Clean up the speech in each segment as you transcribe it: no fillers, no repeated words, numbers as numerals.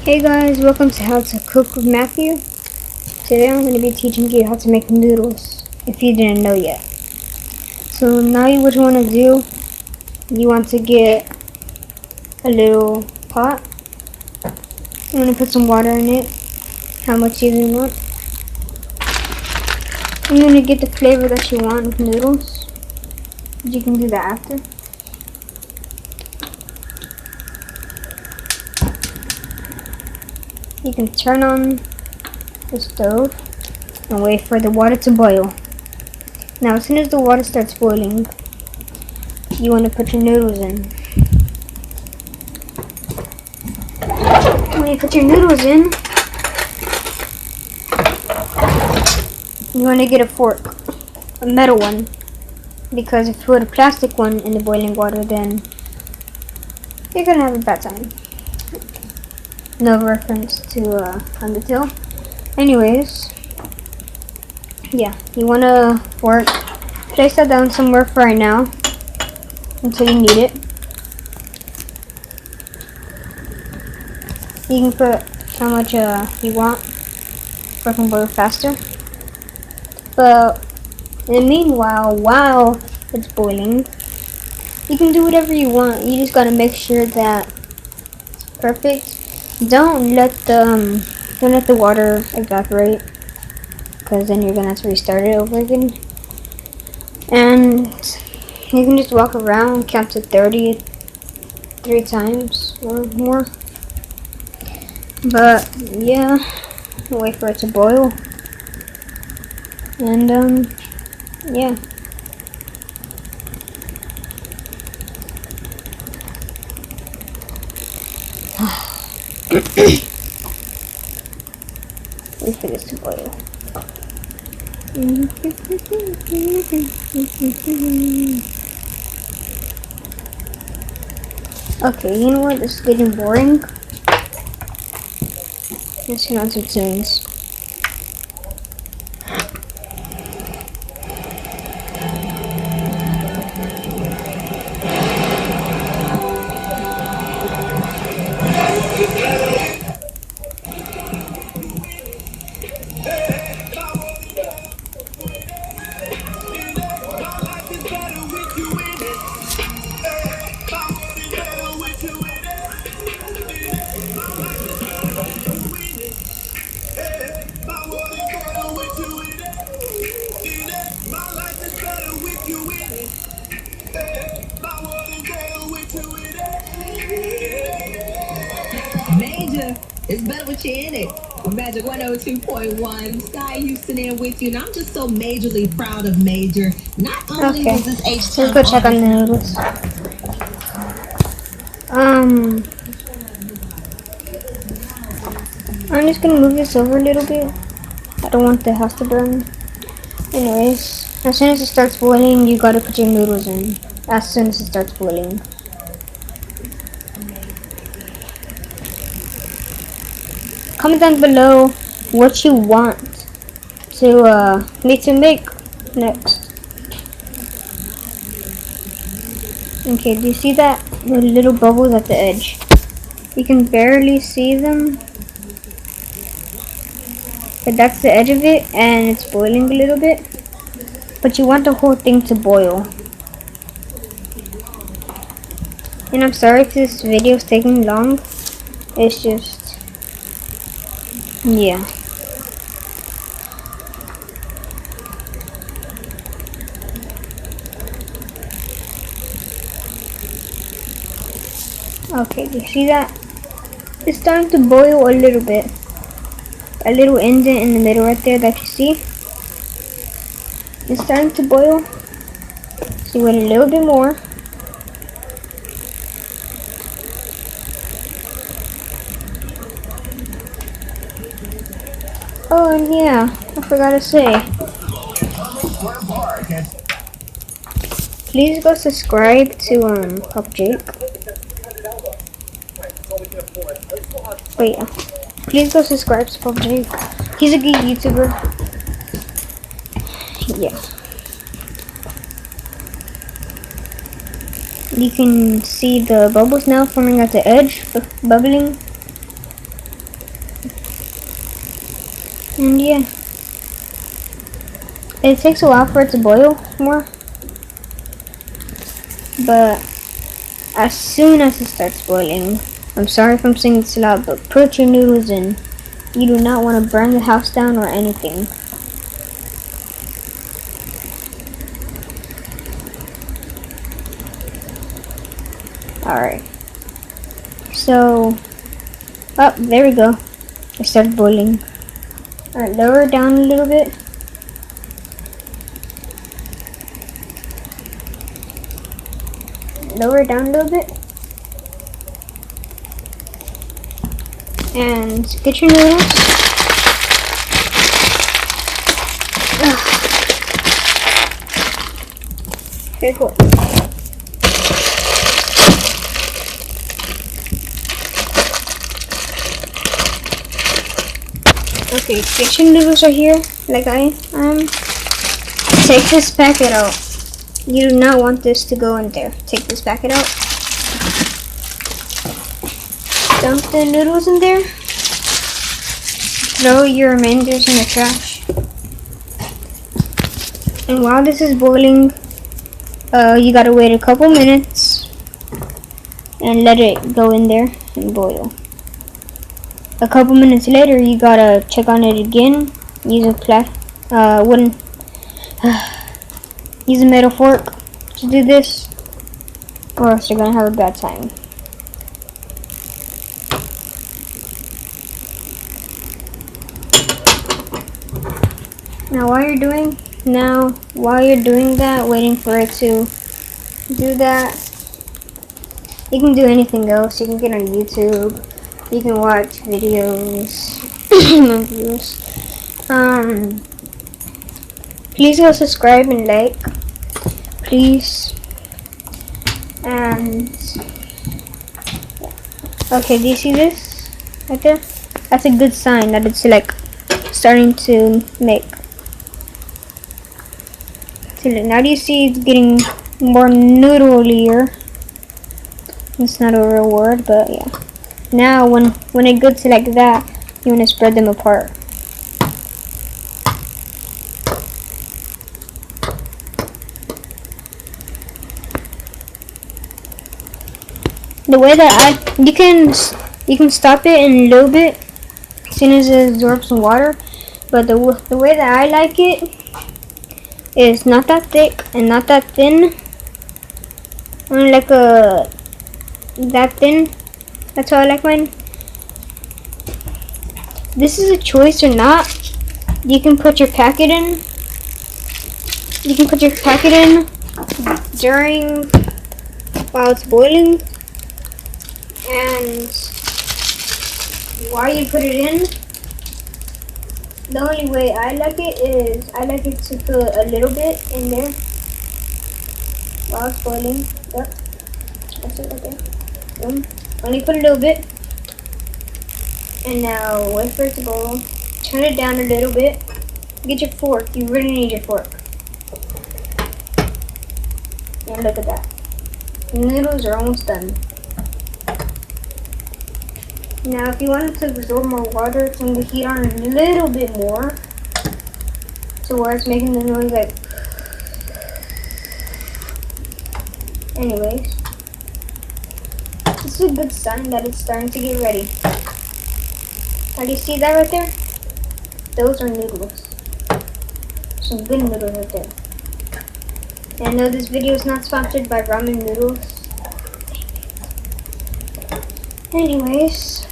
Hey guys, welcome to How to Cook with Matthew. Today I'm going to be teaching you how to make noodles, if you didn't know yet. So now what you want to do, you want to get a little pot. You want to put some water in it, how much you want. You're going to get the flavor that you want with noodles. You can do that after. You can turn on the stove and wait for the water to boil. Now as soon as the water starts boiling, you want to put your noodles in. When you put your noodles in, you want to get a fork, a metal one, because if you put a plastic one in the boiling water, then you're going to have a bad time. No reference to Undertale. Anyways, yeah, you want a fork. Place that down somewhere for right now until you need it. You can put how much you want so it can boil faster. But in the meanwhile, while it's boiling, you can do whatever you want. You just gotta make sure that it's perfect. Don't let the water evaporate, because then you're gonna have to restart it over again. And you can just walk around, count to 30 3 times or more. But yeah, wait for it to boil. And yeah. Wait for this to boil. Okay, you know what? This is getting boring. Let's turn on some tunes. Major, it's better with you in it. Magic 102.1, Sky Houston in with you, and I'm just so majorly proud of Major. Not only was this Let's go check on the noodles. I'm just gonna move this over a little bit. I don't want the house to burn. Anyways, as soon as it starts boiling, you gotta put your noodles in. As soon as it starts boiling. Comment down below what you want to me to make next. Okay, do you see that? The little bubbles at the edge. You can barely see them, but that's the edge of it, and it's boiling a little bit. But you want the whole thing to boil. And I'm sorry if this video is taking long. It's just, yeah. Okay, do you see that? It's starting to boil a little bit. A little indent in the middle right there that you see. It's starting to boil. So you wait a little bit more. Oh, and yeah, I forgot to say. Please go subscribe to Pop Jake. Wait, please go subscribe to Pop Jake. He's a good YouTuber. Yeah. You can see the bubbles now forming at the edge, bubbling. And yeah, it takes a while for it to boil more, but as soon as it starts boiling, I'm sorry if I'm saying this loud, but put your noodles in. You do not want to burn the house down or anything. Alright. So, oh, there we go. It started boiling. Alright, lower it down a little bit. Lower it down a little bit. And get your noodles. Okay, cool. Okay, get your noodles right here, like I am. Take this packet out. You do not want this to go in there. Take this packet out. Dump the noodles in there. Throw your remainders in the trash. And while this is boiling, you gotta wait a couple minutes and let it go in there and boil. A couple minutes later, you gotta check on it again. Use a wooden, use a metal fork to do this, or else you're gonna have a bad time. Now while you're doing that, waiting for it to do that, you can do anything else. You can get on YouTube. You can watch videos, reviews. Please go subscribe and like, please. And okay, do you see this right there? That's a good sign that it's like starting to make. Now do you see it's getting more noodlier? It's not a real word, but yeah. Now when it gets like that, you want to spread them apart. The way that you can stop it in a little bit as soon as it absorbs some water, but the way that I like it is not that thick and not that thin. Only like that thin. That's how I like mine. This is a choice or not. You can put your packet in. You can put your packet in while it's boiling. And while you put it in, the only way I like it is I like it to put a little bit in there while it's boiling. Yep. That's it right there. Boom. Only put a little bit. And now wait for it to boil. Turn it down a little bit. Get your fork. You really need your fork. And look at that. The noodles are almost done. Now if you want it to absorb more water, turn the heat on a little bit more to where it's making the noise like. Anyways, this is a good sign that it's starting to get ready. Now do you see that right there? Those are noodles. Some good noodles right there. And I know this video is not sponsored by ramen noodles. Anyways,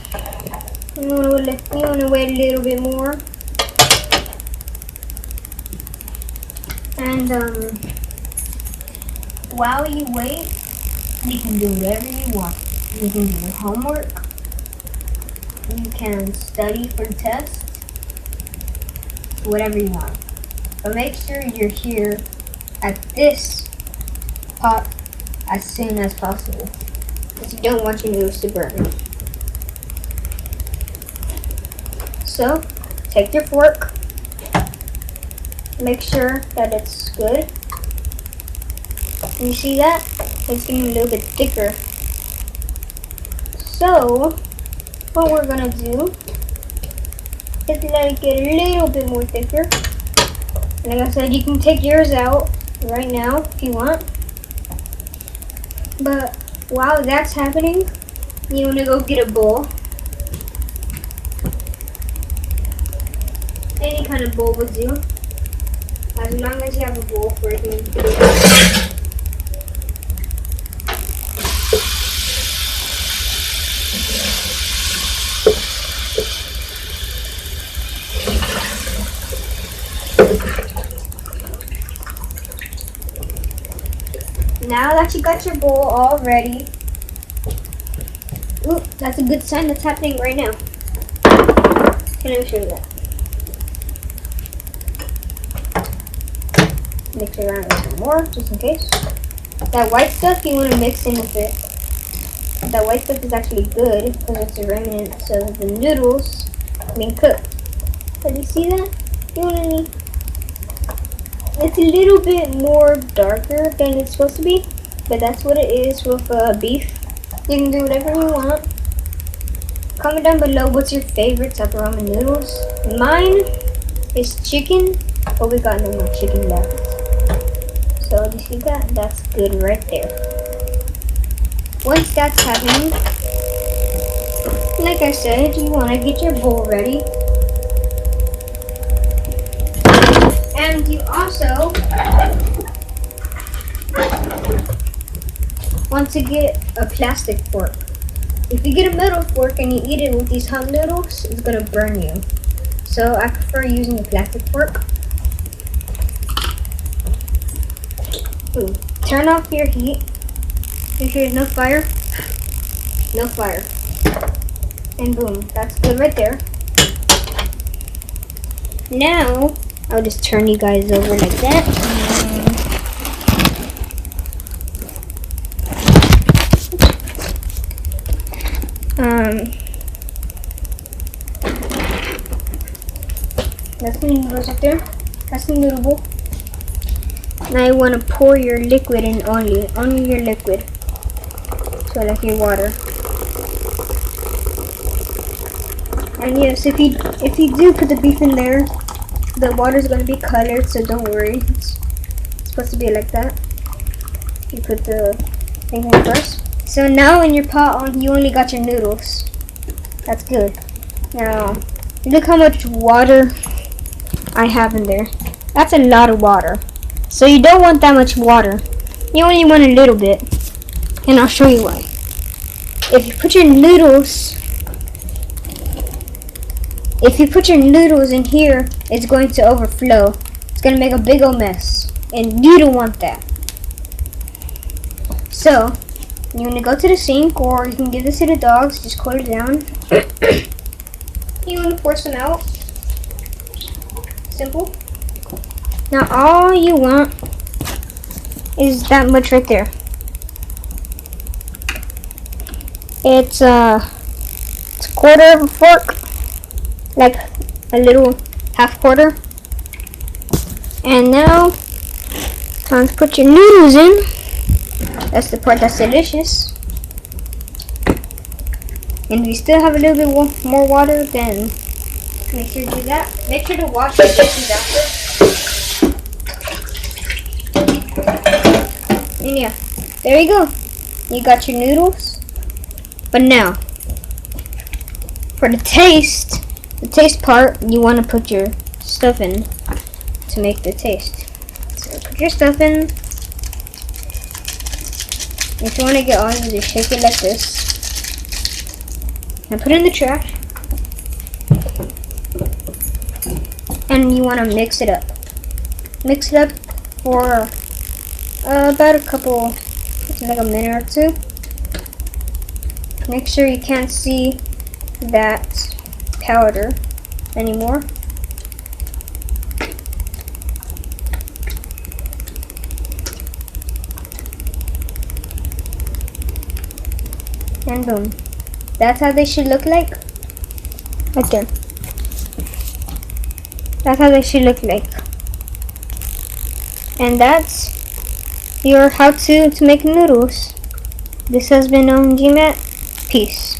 you want to wait a little bit more. And while you wait, you can do whatever you want. You can do your homework. You can study for the test. Whatever you want. But make sure you're here at this pot as soon as possible, because you don't want your noodles to burn. So, take your fork, make sure that it's good. And you see that? It's getting a little bit thicker. So, what we're gonna do Just let it get a little bit more thicker. Like I said, you can take yours out right now if you want. But while that's happening, you want to go get a bowl. Any kind of bowl would do. As long as you have a bowl for it. Now that you got your bowl all ready, ooh, that's a good sign that's happening right now. Okay, let me show you that. Mix it around a little more, just in case. That white stuff you want to mix in with it. That white stuff is actually good because it's a remnant so the noodles being cooked. But you see that? You want to need. It's a little bit more darker than it's supposed to be, but that's what it is with beef. You can do whatever you want. Comment down below what's your favorite type of ramen noodles. Mine is chicken, but we got no more chicken left. So you see that? That's good right there. Once that's happening, like I said, you want to get your bowl ready. And you also want to get a plastic fork. If you get a metal fork and you eat it with these hot noodles, it's going to burn you. So I prefer using a plastic fork. Ooh. Turn off your heat. Make sure there's no fire. No fire. And boom, that's good right there. Now, I'll just turn you guys over like that. That's the noodles up there. That's the noodle bowl. Now you want to pour your liquid in only your liquid. So like your water. And yes, if you do put the beef in there, the water is going to be colored, so don't worry. It's supposed to be like that. You put the thing in first. So now in your pot, you only got your noodles. That's good. Now, look how much water I have in there. That's a lot of water. So you don't want that much water. You only want a little bit. And I'll show you why. If you put your noodles in here, it's going to overflow. It's going to make a big old mess. And you don't want that. So, you want to go to the sink, or you can give this to the dogs. Just cool it down. You want to pour some out. Simple. Now all you want is that much right there. It's a quarter of a fork, like a little half quarter. And now time to put your noodles in. That's the part that's delicious. And if you still have a little bit more water, then make sure to do that. Make sure to wash your dishes after. And yeah, there you go. You got your noodles. But now, for the taste part, you want to put your stuff in to make the taste. So put your stuff in. If you want to get all of it, just shake it like this. Now put it in the trash. And you want to mix it up. Mix it up for about like a minute or two. Make sure you can't see that powder anymore. And boom. That's how they should look like. Right there. That's how they should look like. And that's your how to make noodles. This has been GMAT. Peace.